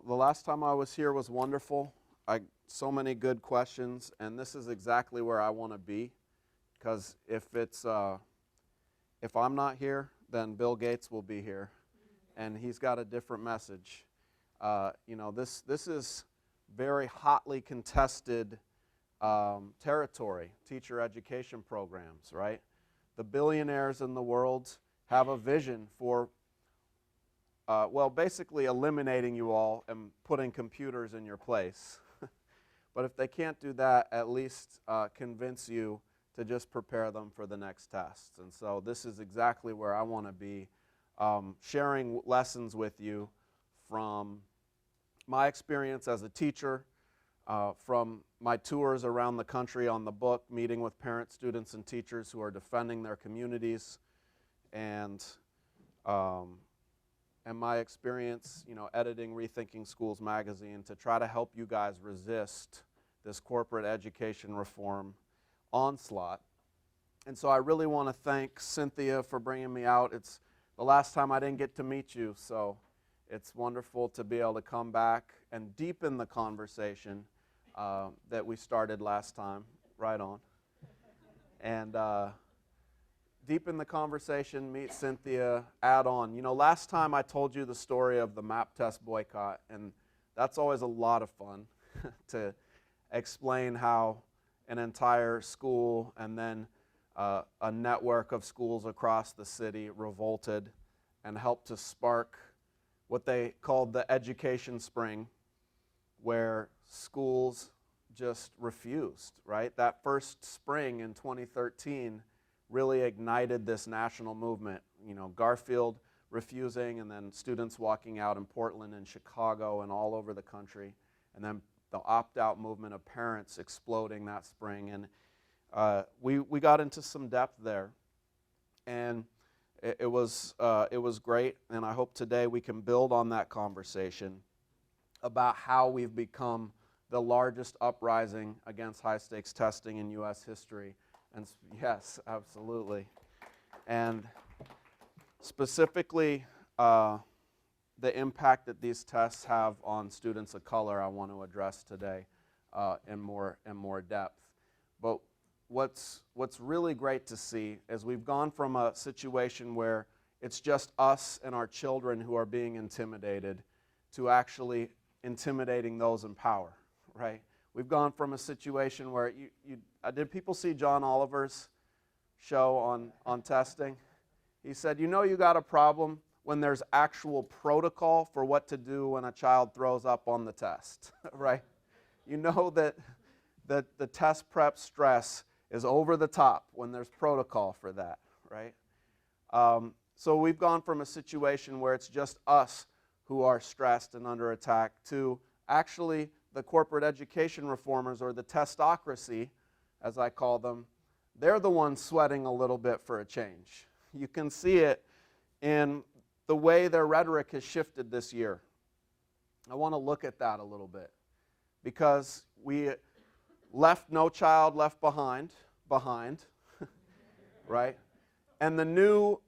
The last time I was here was wonderful. So many good questions, and this is exactly where I want to be. Because if I'm not here, then Bill Gates will be here, and he's got a different message. This is very hotly contested territory, teacher education programs, right? The billionaires in the world have a vision for basically eliminating you all and putting computers in your place. But if they can't do that, at least convince you to just prepare them for the next test. And so this is exactly where I want to be, sharing lessons with you from my experience as a teacher, from my tours around the country on the book, meeting with parents, students, and teachers who are defending their communities, and my experience, editing Rethinking Schools Magazine to try to help you guys resist this corporate education reform onslaught. And so I really want to thank Cynthia for bringing me out. It's the last time I didn't get to meet you, so it's wonderful to be able to come back and deepen the conversation that we started last time. Right on. And deepen the conversation, meet Cynthia, add on. Last time I told you the story of the map test boycott, and that's always a lot of fun to explain how an entire school and then a network of schools across the city revolted and helped to spark what they called the education spring, where schools just refused, right? That first spring in 2013 really ignited this national movement. Garfield refusing, and then students walking out in Portland and Chicago and all over the country, and then the opt-out movement of parents exploding that spring. And we got into some depth there, and it was great. And I hope today we can build on that conversation about how we've become the largest uprising against high-stakes testing in U.S. history. And yes, absolutely. And specifically, the impact that these tests have on students of color, I want to address today in more depth. But what's really great to see is we've gone from a situation where it's just us and our children who are being intimidated to actually intimidating those in power, right? We've gone from a situation where did people see John Oliver's show on testing? He said, you got a problem when there's actual protocol for what to do when a child throws up on the test, right? You know that the test prep stress is over the top when there's protocol for that, right? So we've gone from a situation where it's just us who are stressed and under attack to actually the corporate education reformers, or the testocracy, as I call them. They're the ones sweating a little bit for a change. You can see it in the way their rhetoric has shifted this year. I want to look at that a little bit, because we left No Child Left Behind, right? And the new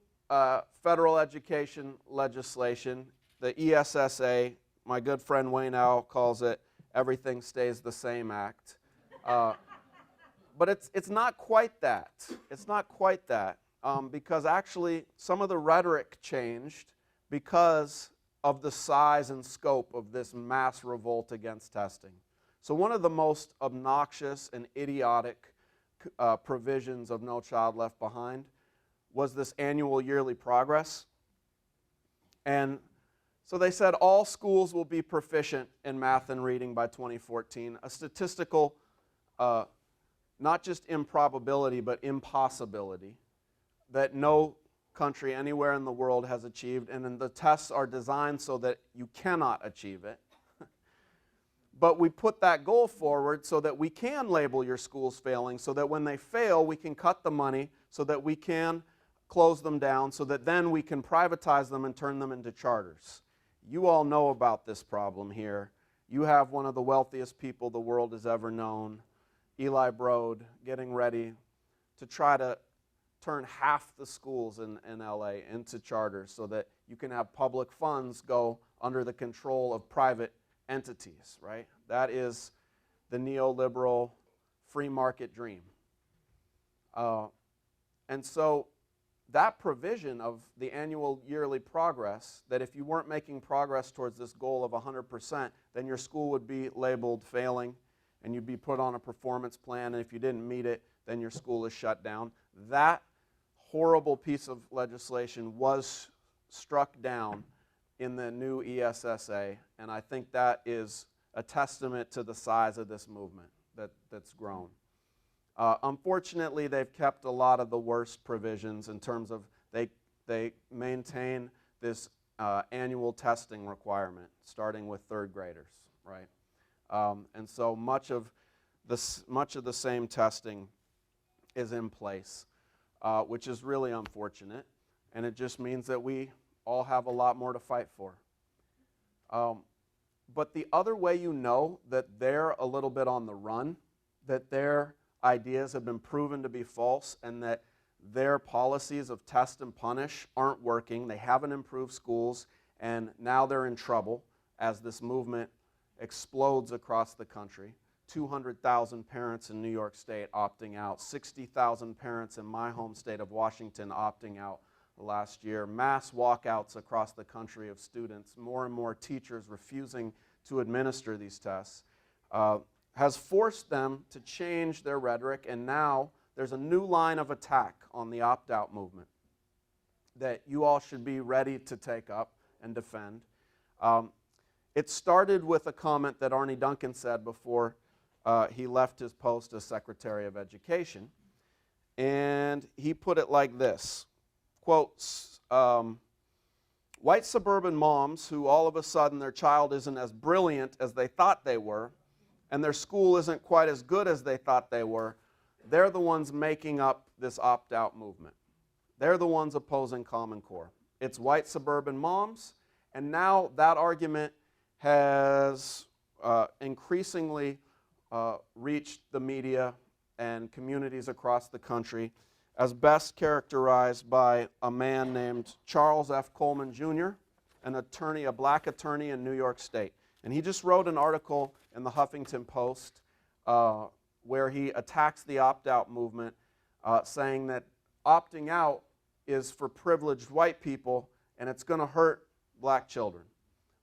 federal education legislation, the ESSA, my good friend Wayne Owl calls it Everything Stays the Same Act. But it's not quite that. It's not quite that. Because actually some of the rhetoric changed because of the size and scope of this mass revolt against testing. So one of the most obnoxious and idiotic provisions of No Child Left Behind was this annual yearly progress. And so they said all schools will be proficient in math and reading by 2014, a statistical, not just improbability, but impossibility that no country anywhere in the world has achieved, and then the tests are designed so that you cannot achieve it. But we put that goal forward so that we can label your schools failing, so that when they fail, we can cut the money, so that we can close them down, so that then we can privatize them and turn them into charters. You all know about this problem here. You have one of the wealthiest people the world has ever known, Eli Broad, getting ready to try to turn half the schools in LA into charters so that you can have public funds go under the control of private entities, right? That is the neoliberal free market dream. And so that provision of the annual yearly progress, that if you weren't making progress towards this goal of 100%, then your school would be labeled failing and you'd be put on a performance plan, and if you didn't meet it, then your school is shut down. That horrible piece of legislation was struck down in the new ESSA, and I think that is a testament to the size of this movement that's grown. Unfortunately, they've kept a lot of the worst provisions in terms of they maintain this annual testing requirement, starting with third graders, right? And so much of the same testing is in place, which is really unfortunate, and it just means that we all have a lot more to fight for. But the other way you know that they're a little bit on the run, that their ideas have been proven to be false, and that their policies of test and punish aren't working, they haven't improved schools, and now they're in trouble as this movement explodes across the country. 200,000 parents in New York State opting out, 60,000 parents in my home state of Washington opting out last year, mass walkouts across the country of students, more and more teachers refusing to administer these tests, has forced them to change their rhetoric, and now there's a new line of attack on the opt-out movement that you all should be ready to take up and defend. It started with a comment that Arne Duncan said before he left his post as Secretary of Education, and he put it like this, quotes, white suburban moms who all of a sudden their child isn't as brilliant as they thought they were, and their school isn't quite as good as they thought they were, they're the ones making up this opt-out movement. They're the ones opposing Common Core. It's white suburban moms, and now that argument has increasingly reached the media and communities across the country, as best characterized by a man named Charles F. Coleman Jr., an attorney, a black attorney in New York State. And he just wrote an article in the Huffington Post where he attacks the opt-out movement, saying that opting out is for privileged white people and it's going to hurt black children.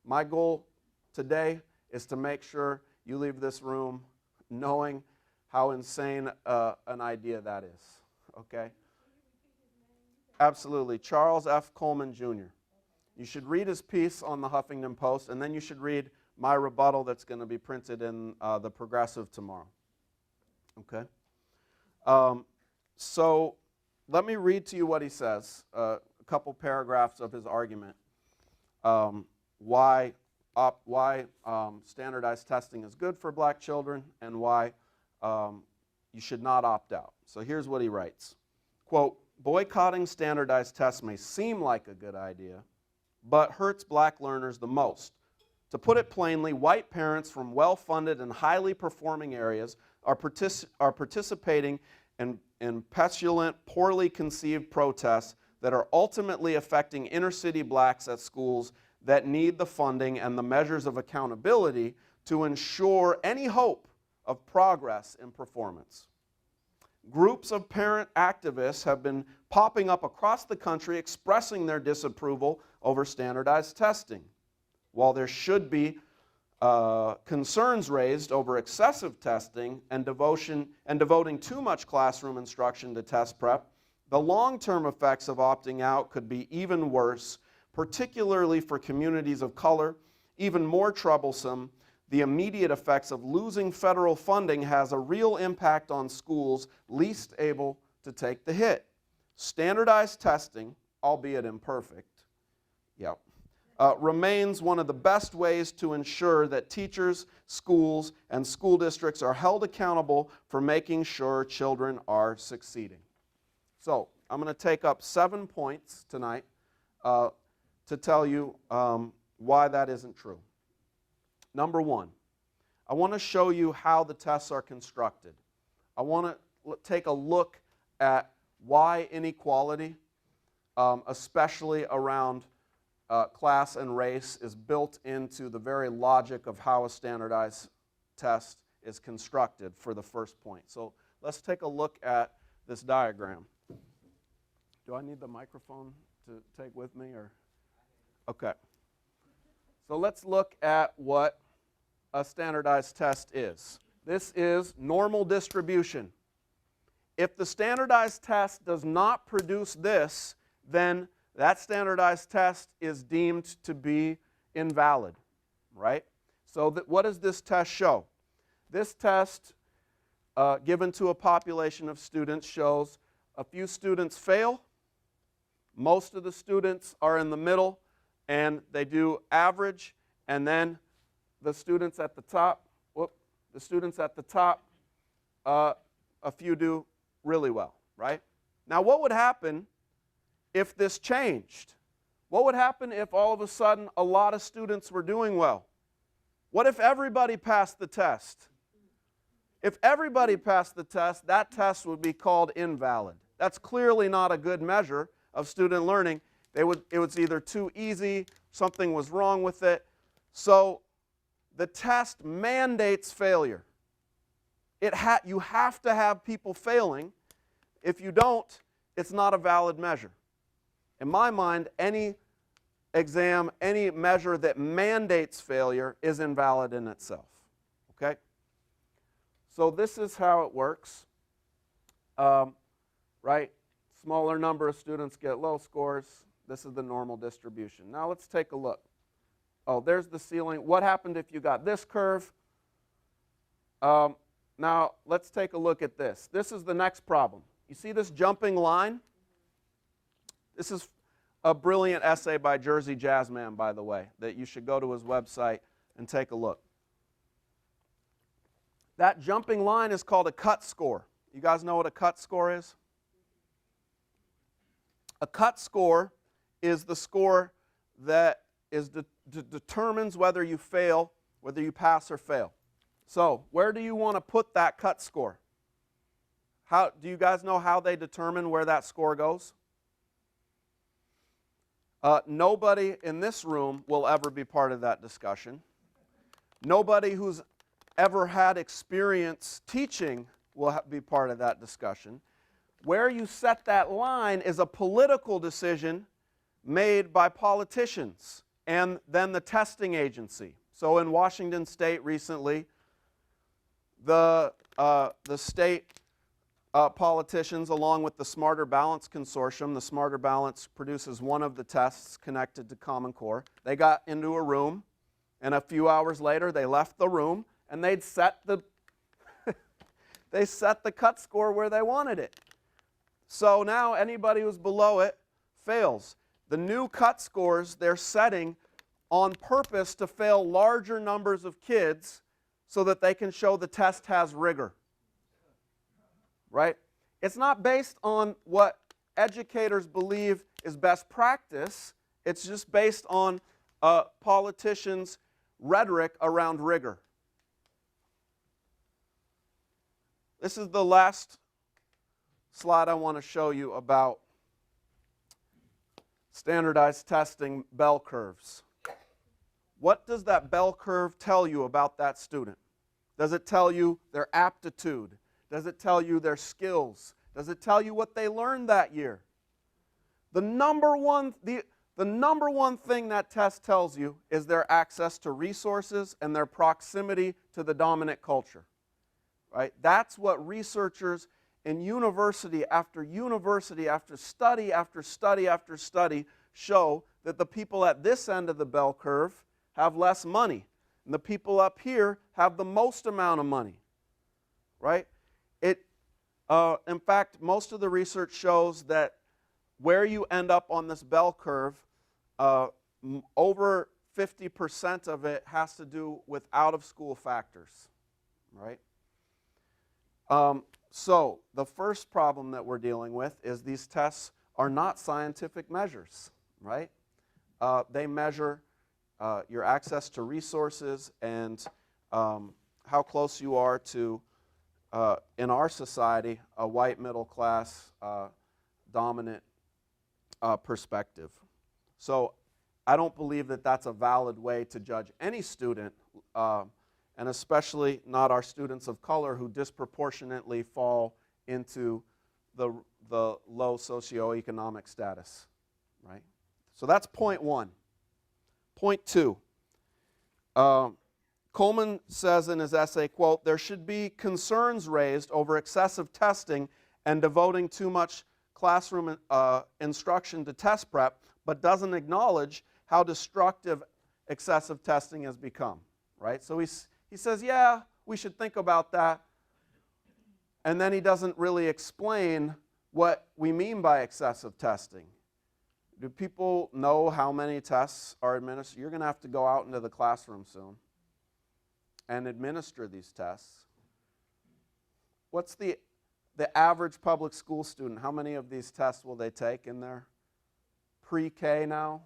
My goal today is to make sure you leave this room knowing how insane an idea that is, okay? Absolutely. Charles F. Coleman Jr. You should read his piece on the Huffington Post, and then you should read my rebuttal that's going to be printed in the Progressive tomorrow. Okay? So let me read to you what he says, a couple paragraphs of his argument, why standardized testing is good for black children and why you should not opt out. So here's what he writes. Quote, boycotting standardized tests may seem like a good idea, but hurts black learners the most. To put it plainly, white parents from well-funded and highly performing areas are participating in petulant, poorly conceived protests that are ultimately affecting inner-city blacks at schools that need the funding and the measures of accountability to ensure any hope of progress in performance. Groups of parent activists have been popping up across the country expressing their disapproval over standardized testing. While there should be concerns raised over excessive testing and devoting too much classroom instruction to test prep, the long-term effects of opting out could be even worse, particularly for communities of color. Even more troublesome, the immediate effects of losing federal funding has a real impact on schools least able to take the hit. Standardized testing, albeit imperfect, remains one of the best ways to ensure that teachers, schools, and school districts are held accountable for making sure children are succeeding. So I'm going to take up 7 points tonight to tell you why that isn't true. Number one, I want to show you how the tests are constructed. I want to take a look at why inequality, especially around class and race, is built into the very logic of how a standardized test is constructed for the first point. So let's take a look at this diagram. Do I need the microphone to take with me, or? Okay. So let's look at what a standardized test is. This is normal distribution. If the standardized test does not produce this, then that standardized test is deemed to be invalid, right? So what does this test show? This test, given to a population of students, shows a few students fail, most of the students are in the middle, and they do average, and then the students at the top, a few do really well, right? Now, what would happen if this changed? What would happen if all of a sudden a lot of students were doing well? What if everybody passed the test? If everybody passed the test, that test would be called invalid. That's clearly not a good measure of student learning. It was either too easy, something was wrong with it. So the test mandates failure. You have to have people failing. If you don't, it's not a valid measure. In my mind, any exam, any measure that mandates failure is invalid in itself. Okay? So this is how it works. Right? Smaller number of students get low scores. This is the normal distribution. Now let's take a look. Oh, there's the ceiling. What happened if you got this curve? Now let's take a look at this. This is the next problem. You see this jumping line? This is a brilliant essay by Jersey Jazzman, by the way, that you should go to his website and take a look. That jumping line is called a cut score. You guys know what a cut score is? A cut score is the score that determines whether you fail, whether you pass or fail. So where do you want to put that cut score? Do you guys know how they determine where that score goes? Nobody in this room will ever be part of that discussion. Nobody who's ever had experience teaching will be part of that discussion. Where you set that line is a political decision made by politicians and then the testing agency. So in Washington State recently, the state politicians, along with the Smarter Balance Consortium, the Smarter Balance produces one of the tests connected to Common Core. They got into a room, and a few hours later they left the room, and they set the cut score where they wanted it. So now anybody who's below it fails. The new cut scores they're setting on purpose to fail larger numbers of kids so that they can show the test has rigor. Right? It's not based on what educators believe is best practice. It's just based on politicians' rhetoric around rigor. This is the last slide I want to show you about standardized testing bell curves. What does that bell curve tell you about that student? Does it tell you their aptitude? Does it tell you their skills? Does it tell you what they learned that year? The number one thing that test tells you is their access to resources and their proximity to the dominant culture. Right? That's what researchers in university after university, after study after study after study, show that the people at this end of the bell curve have less money, and the people up here have the most amount of money. Right? In fact, most of the research shows that where you end up on this bell curve, over 50% of it has to do with out-of-school factors. Right? So the first problem that we're dealing with is these tests are not scientific measures. Right? They measure your access to resources and how close you are to, in our society, a white middle class dominant perspective. So I don't believe that that's a valid way to judge any student, and especially not our students of color who disproportionately fall into the low socioeconomic status, right? So that's point one. Point two, Coleman says in his essay, quote, "There should be concerns raised over excessive testing and devoting too much classroom instruction to test prep, but doesn't acknowledge how destructive excessive testing has become," right? So he says, yeah, we should think about that, and then he doesn't really explain what we mean by excessive testing. Do people know how many tests are administered? You're going to have to go out into the classroom soon and administer these tests. What's the average public school student? How many of these tests will they take in their pre-K now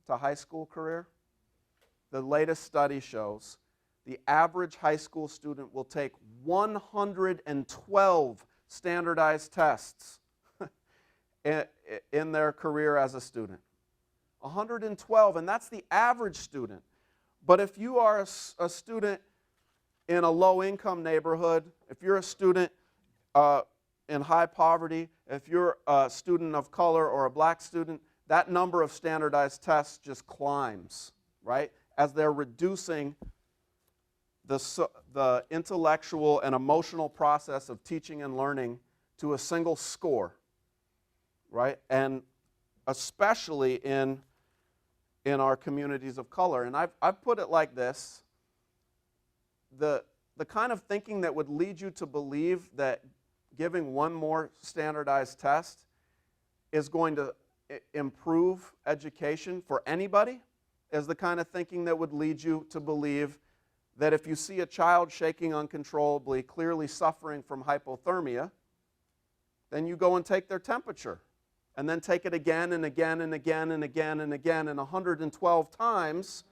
to high school career? The latest study shows the average high school student will take 112 standardized tests in their career as a student. 112, and that's the average student. But if you are a student in a low-income neighborhood, if you're a student in high poverty, if you're a student of color or a black student, that number of standardized tests just climbs, right? As they're reducing the intellectual and emotional process of teaching and learning to a single score, right? And especially in our communities of color. And I've put it like this: the kind of thinking that would lead you to believe that giving one more standardized test is going to improve education for anybody is the kind of thinking that would lead you to believe that if you see a child shaking uncontrollably, clearly suffering from hypothermia, then you go and take their temperature, and then take it again and again and again and again and again and 112 times,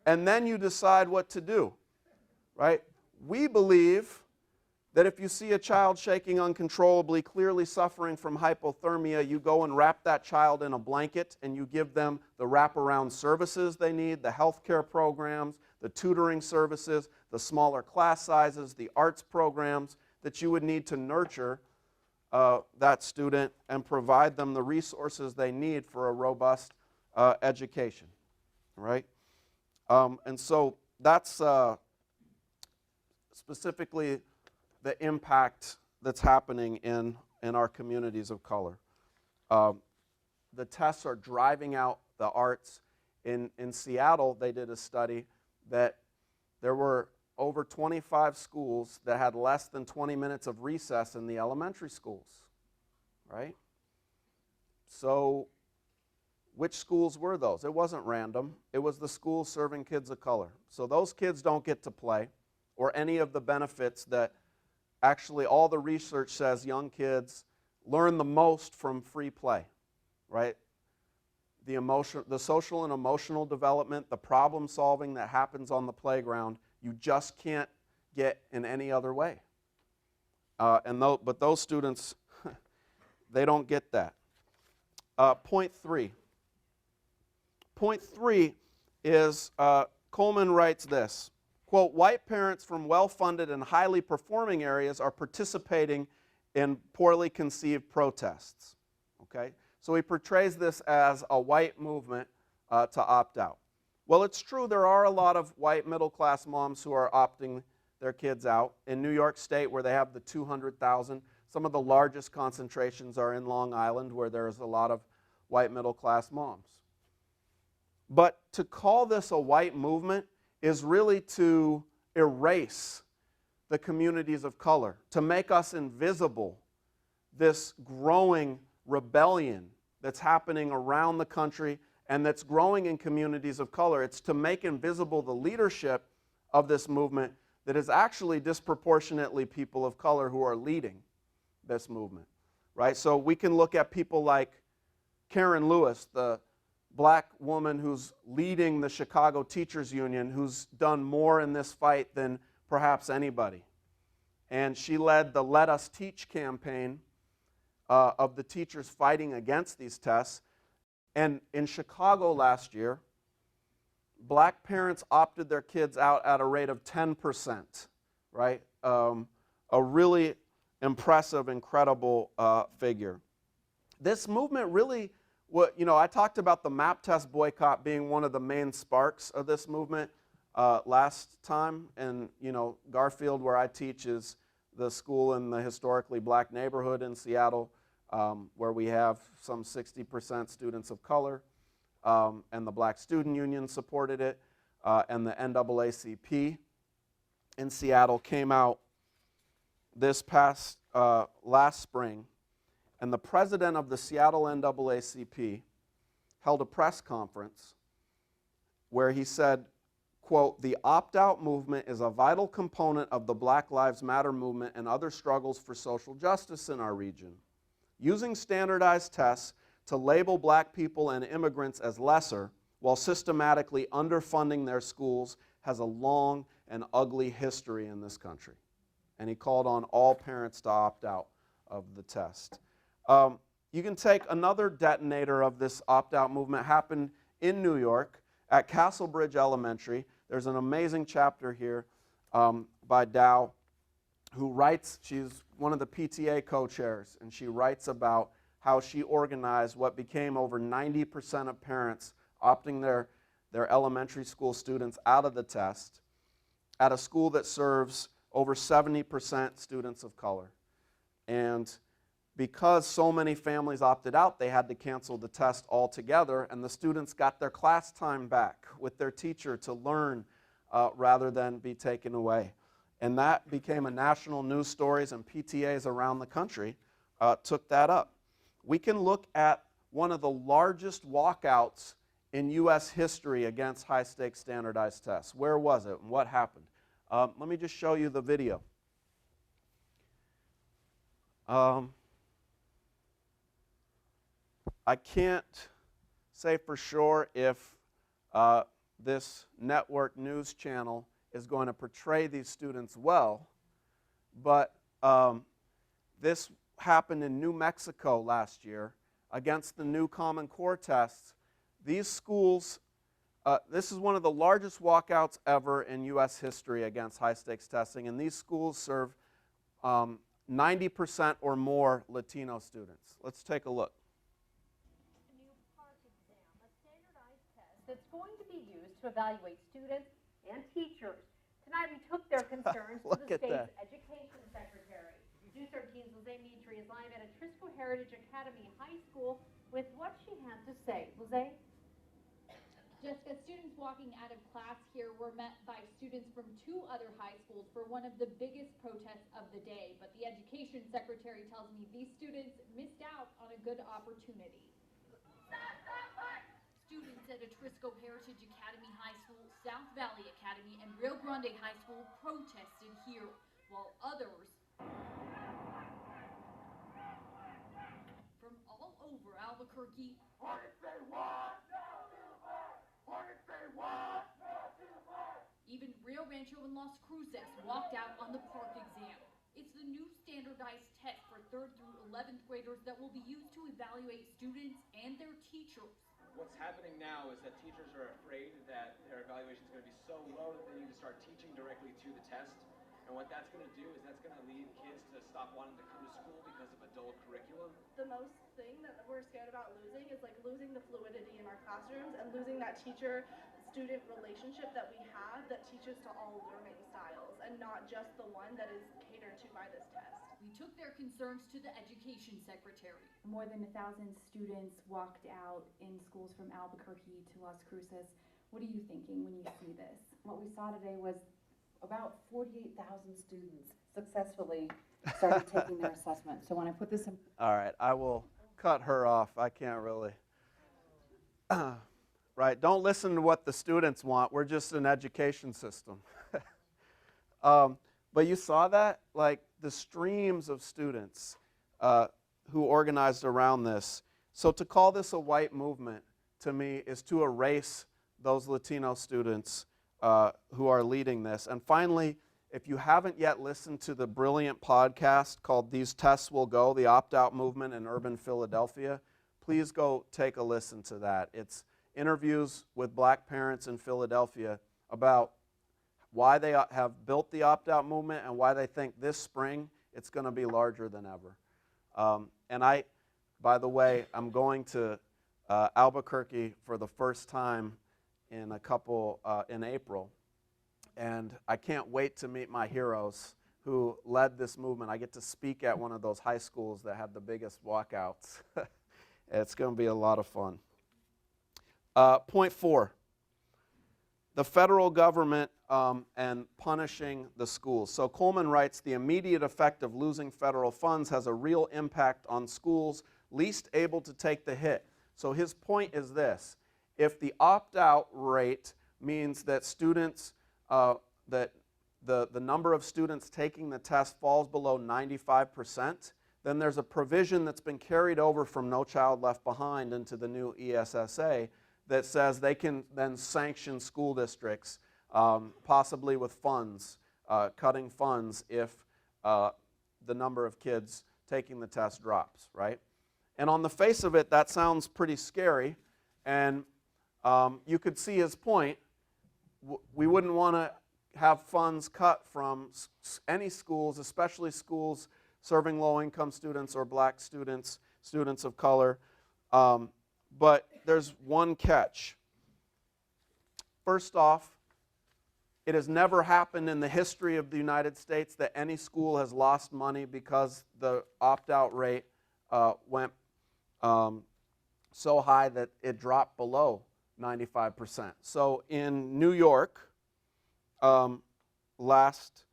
and then you decide what to do, right? We believe that if you see a child shaking uncontrollably, clearly suffering from hypothermia, you go and wrap that child in a blanket and you give them the wraparound services they need, the healthcare programs, the tutoring services, the smaller class sizes, the arts programs that you would need to nurture that student and provide them the resources they need for a robust education, right? And so that's specifically the impact that's happening in our communities of color. The tests are driving out the arts. In Seattle, they did a study that there were over 25 schools that had less than 20 minutes of recess in the elementary schools, right? So which schools were those? It wasn't random. It was the schools serving kids of color. So those kids don't get to play or any of the benefits that actually all the research says young kids learn the most from free play, right? The social and emotional development, the problem solving that happens on the playground, you just can't get in any other way. But those students, they don't get that. Point three. Point three is, Coleman writes this, quote, "White parents from well-funded and highly performing areas are participating in poorly conceived protests." Okay? So he portrays this as a white movement to opt out. Well, it's true there are a lot of white middle-class moms who are opting their kids out. In New York State, where they have the 200,000, some of the largest concentrations are in Long Island, where there's a lot of white middle-class moms. But to call this a white movement is really to erase the communities of color, to make us invisible, this growing rebellion that's happening around the country and that's growing in communities of color. It's to make invisible the leadership of this movement that is actually disproportionately people of color who are leading this movement, right? So we can look at people like Karen Lewis, the black woman who's leading the Chicago Teachers Union, who's done more in this fight than perhaps anybody. And she led the Let Us Teach campaign of the teachers fighting against these tests. And in Chicago last year, black parents opted their kids out at a rate of 10%, right? A really impressive, incredible figure. This movement really, I talked about the MAP test boycott being one of the main sparks of this movement last time. And, Garfield, where I teach, is the school in the historically black neighborhood in Seattle, where we have some 60% students of color. And the Black Student Union supported it. And the NAACP in Seattle came out this past last spring, and the president of the Seattle NAACP held a press conference where he said, quote, "The opt-out movement is a vital component of the Black Lives Matter movement and other struggles for social justice in our region. Using standardized tests to label black people and immigrants as lesser while systematically underfunding their schools has a long and ugly history in this country." And he called on all parents to opt out of the test. You can take another detonator of this opt-out movement. Happened in New York at Castlebridge Elementary. There's an amazing chapter here by Dow, who writes, she's one of the PTA co-chairs, and she writes about how she organized what became over 90% of parents opting their elementary school students out of the test at a school that serves over 70% students of color. And because so many families opted out, they had to cancel the test altogether, and the students got their class time back with their teacher to learn rather than be taken away. And that became a national news story, and PTAs around the country took that up. We can look at one of the largest walkouts in U.S. history against high-stakes standardized tests. Where was it and what happened? Let me just show you the video. I can't say for sure if this network news channel is going to portray these students well, but this happened in New Mexico last year against the new Common Core tests. These schools, this is one of the largest walkouts ever in U.S. history against high-stakes testing, and these schools serve 90% or more Latino students. Let's take a look. That's going to be used to evaluate students and teachers. Tonight we took their concerns to the state's education secretary. News 13's Lizzie Mitri is live at Atrisco Heritage Academy High School with what she had to say. Lizzie? Jessica, students walking out of class here were met by students from 2 other high schools for one of the biggest protests of the day. But the education secretary tells me these students missed out on a good opportunity. Students at Atrisco Heritage Academy High School, South Valley Academy, and Rio Grande High School protested here, while others from all over Albuquerque even Rio Rancho and Las Cruces walked out on the park exam. It's the new standardized test for 3rd through 11th graders that will be used to evaluate students and their teachers. What's happening now is that teachers are afraid that their evaluation is going to be so low that they need to start teaching directly to the test. And what that's going to do is that's going to lead kids to stop wanting to come to school because of a dull curriculum. The most thing that we're scared about losing is like losing the fluidity in our classrooms and losing that teacher-student relationship that we have that teaches to all learning styles and not just the one that is catered to by this test. We took their concerns to the education secretary. More than 1,000 students walked out in schools from Albuquerque to Las Cruces. What are you thinking when you see this? What we saw today was about 48,000 students successfully started taking their assessment. So when I put this in... All right, I will cut her off. I can't really. Right, don't listen to what the students want. We're just an education system. But you saw that? Like the streams of students who organized around this. So to call this a white movement, to me, is to erase those Latino students who are leading this. And finally, If you haven't yet listened to the brilliant podcast called These Tests Will Go, the Opt-Out Movement in Urban Philadelphia, please go take a listen to that. It's interviews with black parents in Philadelphia about why they have built the opt-out movement and why they think this spring it's going to be larger than ever. And by the way, I'm going to Albuquerque for the first time in in April. And I can't wait to meet my heroes who led this movement. I get to speak at one of those high schools that have the biggest walkouts. It's going to be a lot of fun. Point 4, the federal government and punishing the schools. So Coleman writes, the immediate effect of losing federal funds has a real impact on schools least able to take the hit. So his point is this: if the opt-out rate means that students, that the number of students taking the test falls below 95%, then there's a provision that's been carried over from No Child Left Behind into the new ESSA that says they can then sanction school districts, possibly with funds, cutting funds if the number of kids taking the test drops, right? And on the face of it, that sounds pretty scary, and you could see his point. We wouldn't want to have funds cut from any schools, especially schools serving low-income students or black students, students of color. But there's one catch. First off, it has never happened in the history of the United States that any school has lost money because the opt-out rate went so high that it dropped below 95%. So in New York, last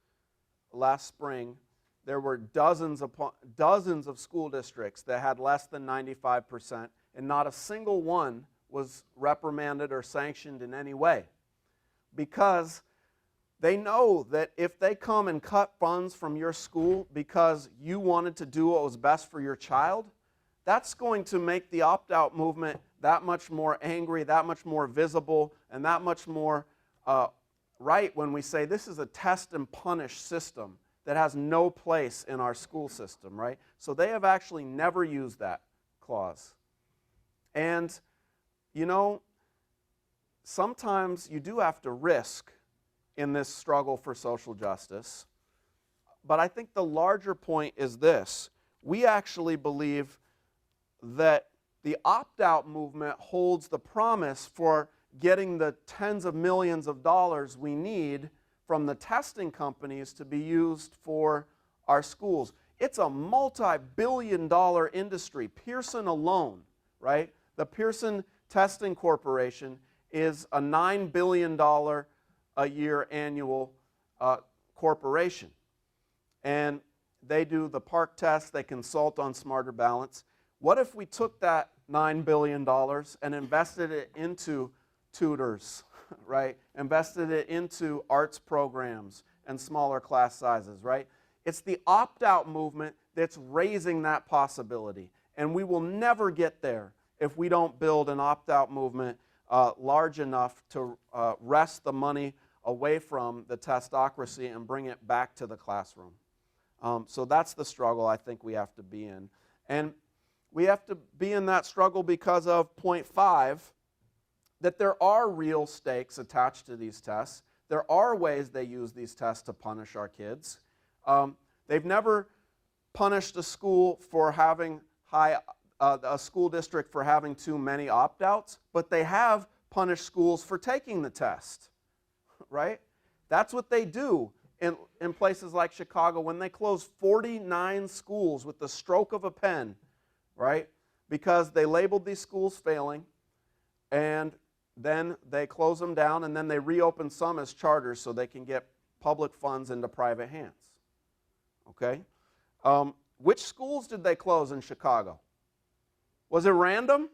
spring, there were dozens of school districts that had less than 95%, and not a single one was reprimanded or sanctioned in any way, because they know that if they come and cut funds from your school because you wanted to do what was best for your child, that's going to make the opt-out movement that much more angry, that much more visible, and that much more right when we say this is a test and punish system that has no place in our school system, right? So they have actually never used that clause. And, you know, sometimes you do have to risk in this struggle for social justice. But I think the larger point is this: we actually believe that the opt-out movement holds the promise for getting the tens of millions of dollars we need from the testing companies to be used for our schools. It's a multi-billion-dollar industry. Pearson alone, right? The Pearson Testing Corporation is a $9 billion a year annual corporation. And they do the PARCC test, they consult on Smarter Balance. What if we took that $9 billion and invested it into tutors, right? Invested it into arts programs and smaller class sizes, right? It's the opt-out movement that's raising that possibility. And we will never get there if we don't build an opt-out movement large enough to wrest the money away from the testocracy and bring it back to the classroom. So that's the struggle I think we have to be in. And we have to be in that struggle because of point 5, that there are real stakes attached to these tests. There are ways they use these tests to punish our kids. They've never punished a school for having a school district for having too many opt-outs, but they have punished schools for taking the test, right? That's what they do in places like Chicago when they close 49 schools with the stroke of a pen, right? Because they labeled these schools failing, and then they close them down, and then they reopen some as charters so they can get public funds into private hands. Okay? Which schools did they close in Chicago? Was it random?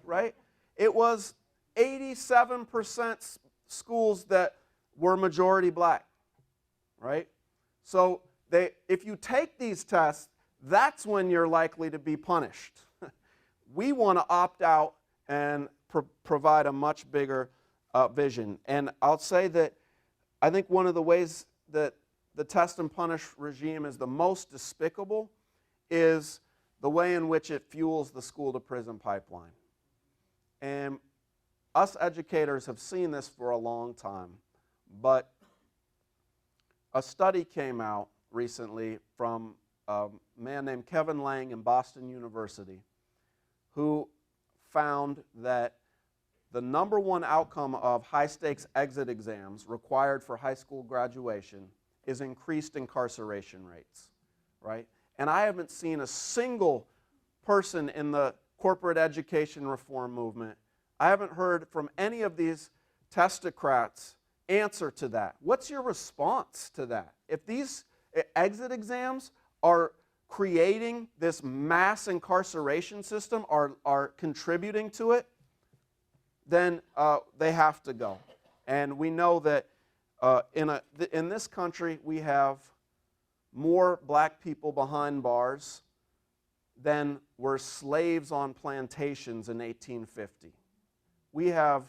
Right? It was 87% schools that were majority black. Right? So if you take these tests, that's when you're likely to be punished. We want to opt out and provide a much bigger vision. And I'll say that I think one of the ways that the test and punish regime is the most despicable is the way in which it fuels the school to prison pipeline. And us educators have seen this for a long time, but a study came out recently from a man named Kevin Lang in Boston University who found that the number one outcome of high-stakes exit exams required for high school graduation is increased incarceration rates, right? And I haven't seen a single person in the corporate education reform movement, I haven't heard from any of these testocrats answer to that. What's your response to that? If these exit exams are creating this mass incarceration system, are contributing to it, then they have to go. And we know that in this country we have more black people behind bars than were slaves on plantations in 1850. We have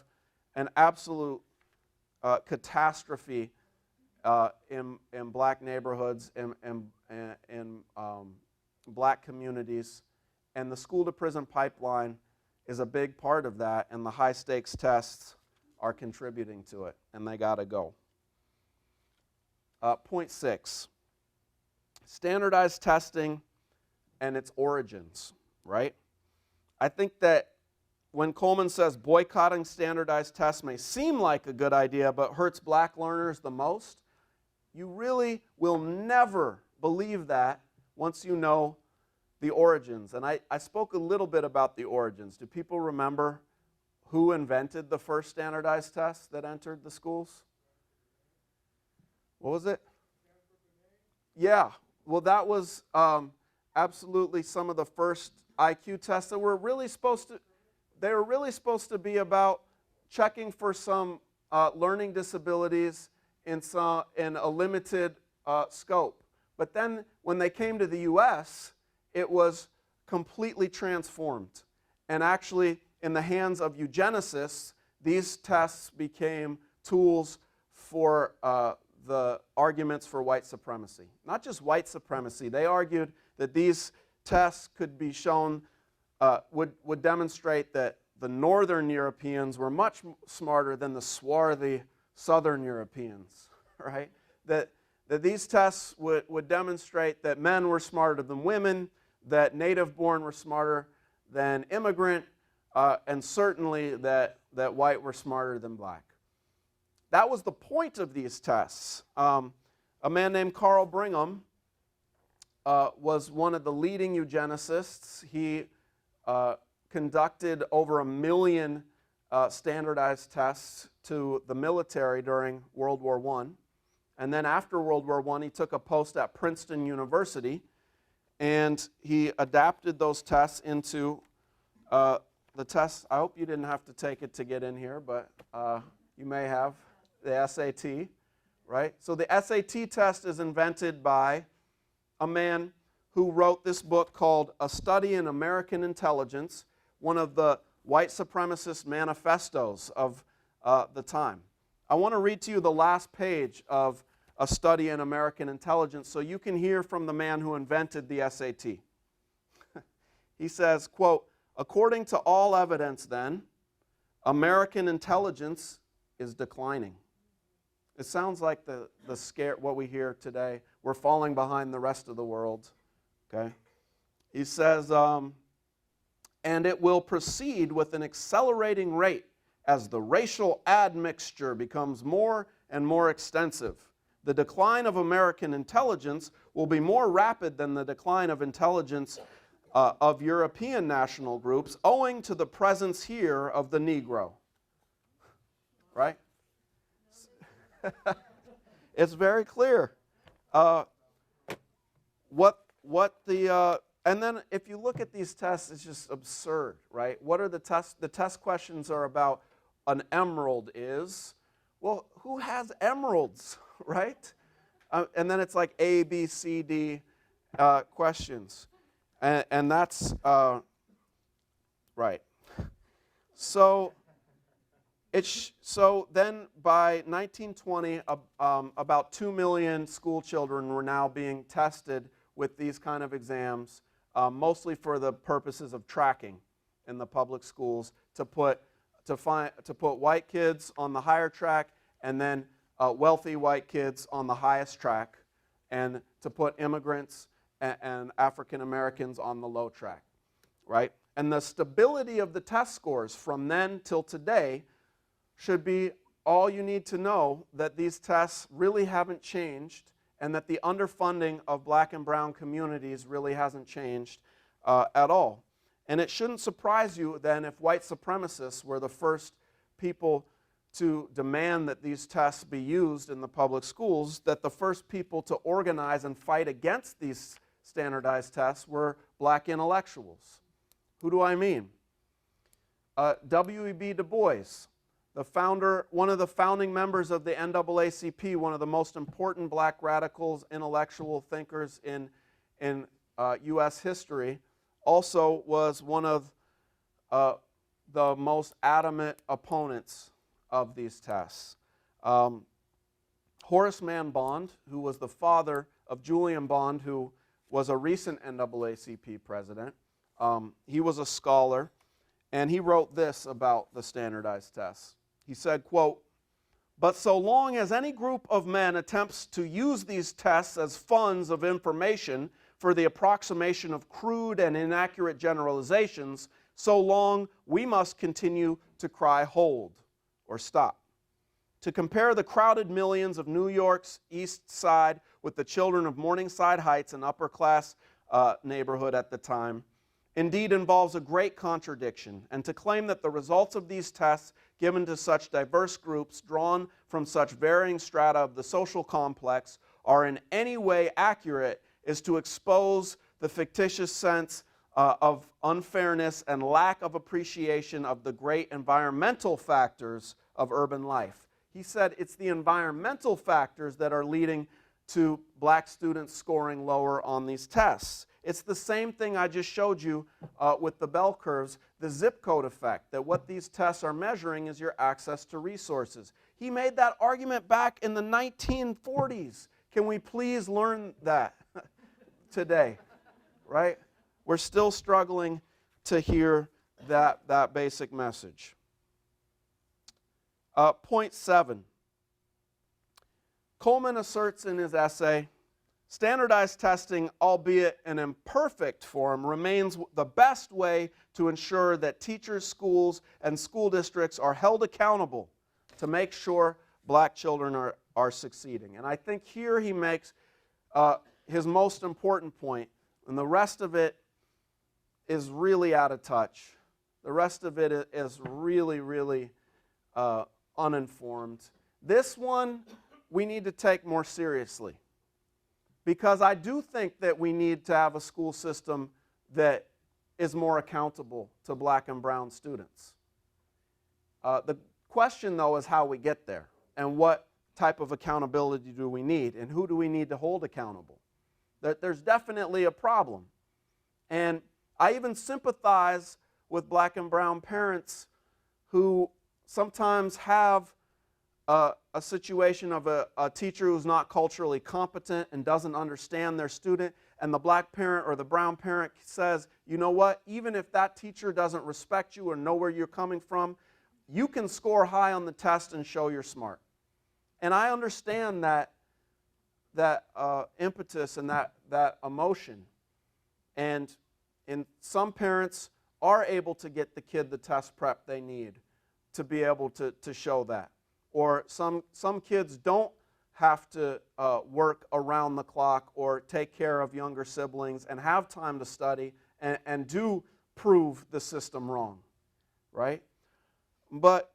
an absolute catastrophe in black neighborhoods, in black communities, and the school to prison pipeline is a big part of that, and the high stakes tests are contributing to it, and they got to go. Point 6, standardized testing and its origins, right? I think that when Coleman says boycotting standardized tests may seem like a good idea but hurts black learners the most, you really will never believe that once you know the origins. And I spoke a little bit about the origins. Do people remember who invented the first standardized tests that entered the schools? What was it? Yeah, well that was absolutely some of the first IQ tests that were really supposed to be about checking for some learning disabilities in a limited scope. But then when they came to the US, it was completely transformed. And actually, in the hands of eugenicists, these tests became tools for the arguments for white supremacy. Not just white supremacy, they argued that these tests could be shown, would demonstrate that the northern Europeans were much smarter than the swarthy southern Europeans, right? That these tests would demonstrate that men were smarter than women, that native-born were smarter than immigrant, and certainly that white were smarter than black. That was the point of these tests. A man named Carl Brigham was one of the leading eugenicists. He conducted over 1 million standardized tests to the military during World War I. And then after World War I, he took a post at Princeton University, and he adapted those tests into the tests. I hope you didn't have to take it to get in here, but you may have, the SAT, right? So the SAT test is invented by a man who wrote this book called A Study in American Intelligence, one of the white supremacist manifestos of the time. I want to read to you the last page of A Study in American Intelligence so you can hear from the man who invented the SAT. He says, quote, "According to all evidence then, American intelligence is declining." It sounds like the what we hear today. We're falling behind the rest of the world. Okay? He says, and it will proceed with an accelerating rate as the racial admixture becomes more and more extensive. The decline of American intelligence will be more rapid than the decline of intelligence of European national groups, owing to the presence here of the Negro. Right? It's very clear. And then if you look at these tests, it's just absurd, right? What are the tests? The test questions are about an emerald is. Well, who has emeralds, right? And then it's like A, B, C, D questions. And that's right. So So then by 1920, about 2 million school children were now being tested with these kind of exams, mostly for the purposes of tracking in the public schools to put white kids on the higher track and then wealthy white kids on the highest track, and to put immigrants and African Americans on the low track, right? And the stability of the test scores from then till today should be all you need to know, that these tests really haven't changed and that the underfunding of black and brown communities really hasn't changed at all. And it shouldn't surprise you then if white supremacists were the first people to demand that these tests be used in the public schools, that the first people to organize and fight against these standardized tests were black intellectuals. Who do I mean? W.E.B. Du Bois, the founder, one of the founding members of the NAACP, one of the most important black radicals, intellectual thinkers in U.S. history, also was one of the most adamant opponents of these tests. Horace Mann Bond, who was the father of Julian Bond, who was a recent NAACP president, he was a scholar, and he wrote this about the standardized tests. He said, quote, "But so long as any group of men attempts to use these tests as funds of information for the approximation of crude and inaccurate generalizations, so long we must continue to cry hold or stop. To compare the crowded millions of New York's East Side with the children of Morningside Heights, an upper-class neighborhood at the time, indeed involves a great contradiction, and to claim that the results of these tests given to such diverse groups drawn from such varying strata of the social complex are in any way accurate is to expose the fictitious sense of unfairness and lack of appreciation of the great environmental factors of urban life." He said it's the environmental factors that are leading to black students scoring lower on these tests. It's the same thing I just showed you with the bell curves, the zip code effect, that what these tests are measuring is your access to resources. He made that argument back in the 1940s. Can we please learn that today, right? We're still struggling to hear that basic message. Point 7. Coleman asserts in his essay, standardized testing, albeit an imperfect form, remains the best way to ensure that teachers, schools, and school districts are held accountable to make sure black children are succeeding. And I think here he makes his most important point, and the rest of it is really out of touch. The rest of it is really, really uninformed. This one we need to take more seriously, because I do think that we need to have a school system that is more accountable to black and brown students. The question, though, is how we get there, and what type of accountability do we need, and who do we need to hold accountable. There's definitely a problem. And I even sympathize with black and brown parents who sometimes have a situation of a teacher who's not culturally competent and doesn't understand their student, and the black parent or the brown parent says, you know what, even if that teacher doesn't respect you or know where you're coming from, you can score high on the test and show you're smart. And I understand that impetus and that emotion. And some parents are able to get the kid the test prep they need to be able to show that. Or some kids don't have to work around the clock or take care of younger siblings and have time to study and do prove the system wrong, right? But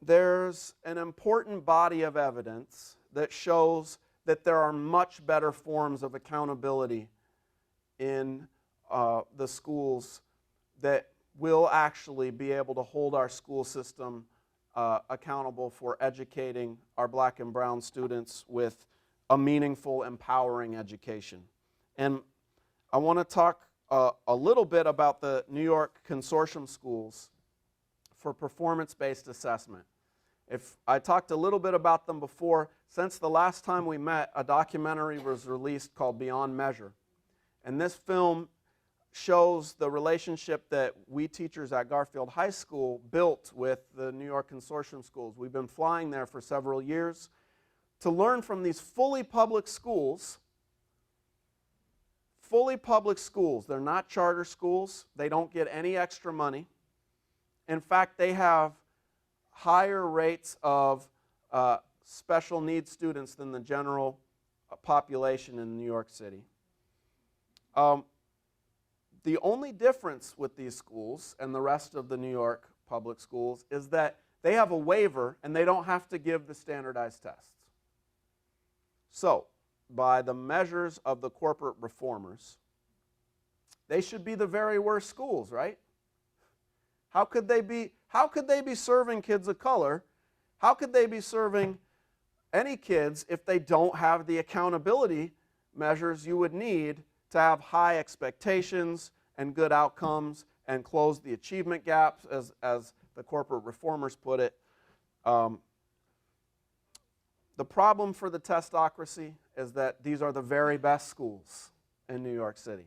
there's an important body of evidence that shows that there are much better forms of accountability in the schools that will actually be able to hold our school system accountable for educating our black and brown students with a meaningful, empowering education. And I want to talk a little bit about the New York Consortium schools for performance-based assessment. If I talked a little bit about them before, since the last time we met, a documentary was released called Beyond Measure. And this film shows the relationship that we teachers at Garfield High School built with the New York Consortium schools. We've been flying there for several years to learn from these fully public schools. Fully public schools. They're not charter schools. They don't get any extra money. In fact, they have higher rates of special needs students than the general population in New York City. The only difference with these schools and the rest of the New York public schools is that they have a waiver and they don't have to give the standardized tests. So, by the measures of the corporate reformers, they should be the very worst schools, right? How could they be serving kids of color? How could they be serving any kids if they don't have the accountability measures you would need to have high expectations and good outcomes and close the achievement gaps, as the corporate reformers put it? The problem for the testocracy is that these are the very best schools in New York City.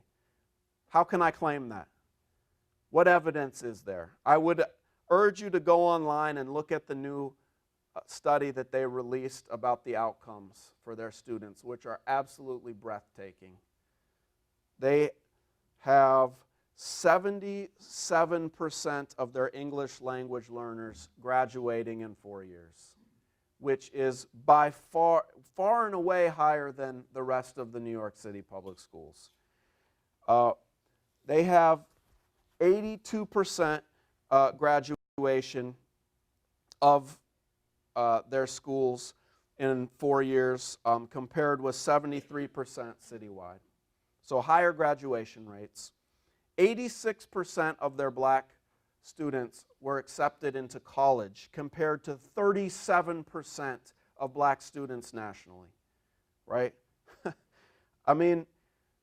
How can I claim that? What evidence is there? I would urge you to go online and look at the new study that they released about the outcomes for their students, which are absolutely breathtaking. They have 77% of their English language learners graduating in 4 years, which is by far and away higher than the rest of the New York City public schools. They have 82% graduation of their schools in 4 years, compared with 73% citywide. So higher graduation rates. 86% of their black students were accepted into college, compared to 37% of black students nationally, right? I mean,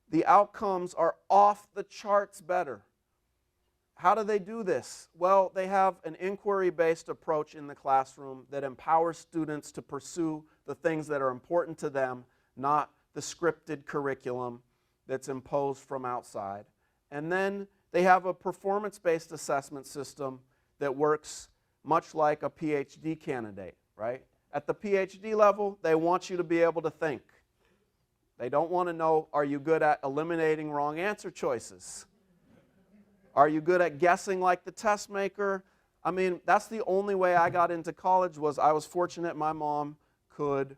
the outcomes are off the charts better. How do they do this? Well, they have an inquiry-based approach in the classroom that empowers students to pursue the things that are important to them, not the scripted curriculum that's imposed from outside. And then they have a performance-based assessment system that works much like a PhD candidate, right? At the PhD level, they want you to be able to think. They don't want to know, are you good at eliminating wrong answer choices? Are you good at guessing like the test maker? I mean, that's the only way I got into college. I was fortunate my mom could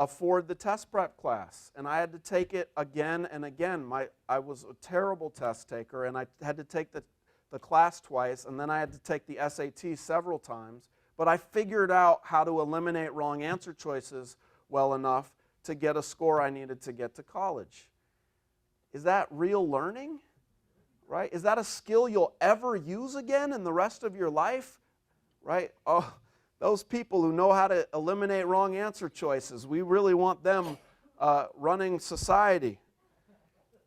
afford the test prep class, and I had to take it again and again. I was a terrible test taker, and I had to take the class twice, and then I had to take the SAT several times. But I figured out how to eliminate wrong answer choices well enough to get a score I needed to get to college. Is that real learning? Right? Is that a skill you'll ever use again in the rest of your life? Right? Oh, those people who know how to eliminate wrong answer choices, we really want them running society.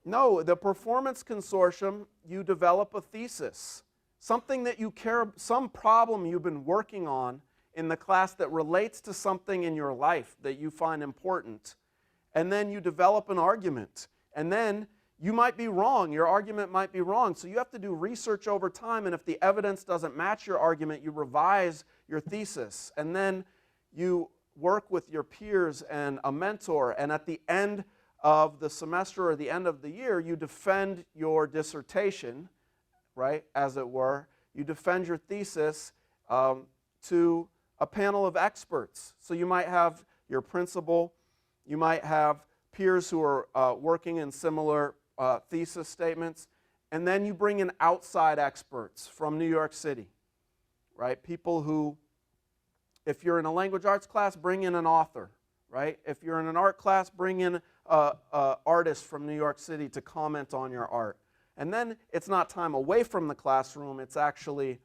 No, the Performance Consortium, you develop a thesis, something that you care, some problem you've been working on in the class that relates to something in your life that you find important, and then you develop an argument, and then you might be wrong, your argument might be wrong, so you have to do research over time, and if the evidence doesn't match your argument, you revise your thesis, and then you work with your peers and a mentor, and at the end of the semester or the end of the year, you defend your dissertation, right, as it were. You defend your thesis to a panel of experts. So you might have your principal, you might have peers who are working in similar thesis statements, and then you bring in outside experts from New York City, right? People who, if you're in a language arts class, bring in an author, right? If you're in an art class, bring in an artist from New York City to comment on your art. And then it's not time away from the classroom, it's actually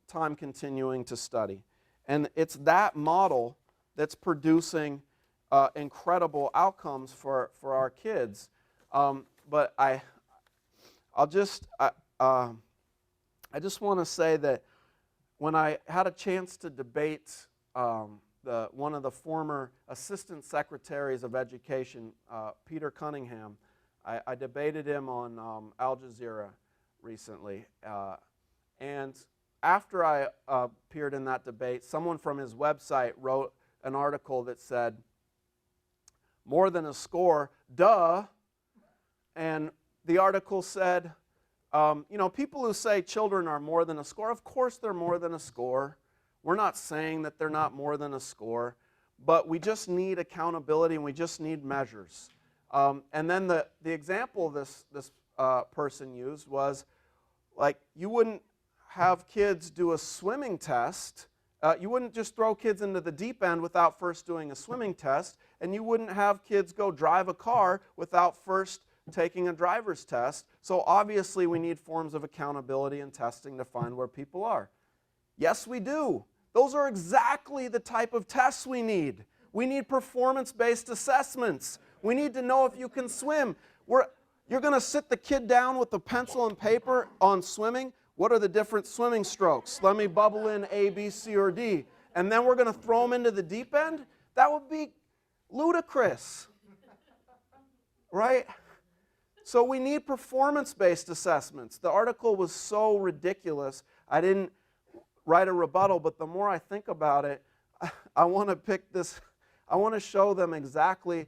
time continuing to study. And it's that model that's producing incredible outcomes for our kids. But I I just want to say that when I had a chance to debate one of the former assistant secretaries of education, Peter Cunningham, I debated him on Al Jazeera recently. And after I appeared in that debate, someone from his website wrote an article that said, "More than a score, duh." And the article said, people who say children are more than a score, of course they're more than a score. We're not saying that they're not more than a score, but we just need accountability and we just need measures. And then the example this person used was, like, you wouldn't have kids do a swimming test. You wouldn't just throw kids into the deep end without first doing a swimming test, and you wouldn't have kids go drive a car without first taking a driver's test. So obviously we need forms of accountability and testing to find where people are. Yes, we do. Those are exactly the type of tests we need. We need performance-based assessments. We need to know if you can swim. You're going to sit the kid down with a pencil and paper on swimming. What are the different swimming strokes? Let me bubble in A, B, C, or D. And then we're going to throw them into the deep end? That would be ludicrous. Right? So we need performance-based assessments. The article was so ridiculous, I didn't write a rebuttal, but the more I think about it, I want to pick this, I want to show them exactly,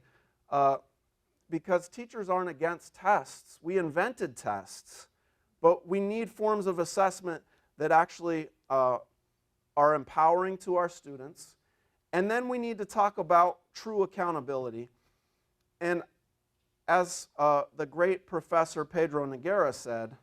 because teachers aren't against tests. We invented tests, but we need forms of assessment that actually are empowering to our students. And then we need to talk about true accountability. And as the great Professor Pedro Noguera said,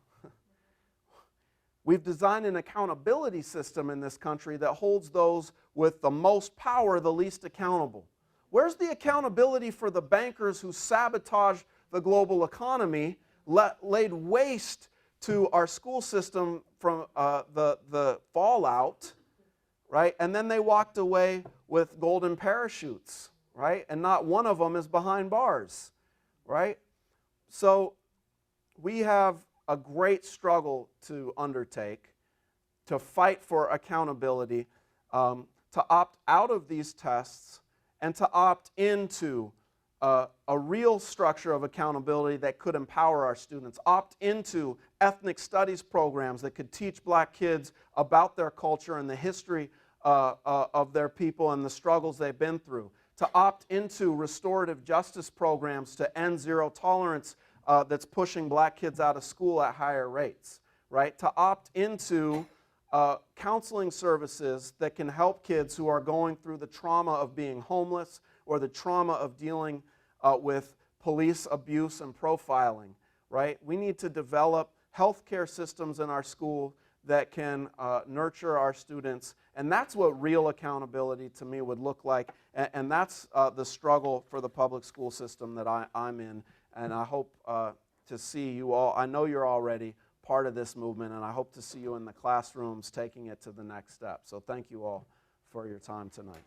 we've designed an accountability system in this country that holds those with the most power the least accountable. Where's the accountability for the bankers who sabotaged the global economy, laid waste to our school system from the fallout, right? And then they walked away with golden parachutes, right? And not one of them is behind bars. Right? So we have a great struggle to undertake, to fight for accountability, to opt out of these tests, and to opt into a real structure of accountability that could empower our students. Opt into ethnic studies programs that could teach black kids about their culture and the history of their people and the struggles they've been through. To opt into restorative justice programs to end zero tolerance that's pushing black kids out of school at higher rates, right? To opt into counseling services that can help kids who are going through the trauma of being homeless or the trauma of dealing with police abuse and profiling, right? We need to develop healthcare systems in our school that can nurture our students. And that's what real accountability to me would look like. And that's the struggle for the public school system that I'm in. And I hope to see you all. I know you're already part of this movement, and I hope to see you in the classrooms taking it to the next step. So thank you all for your time tonight.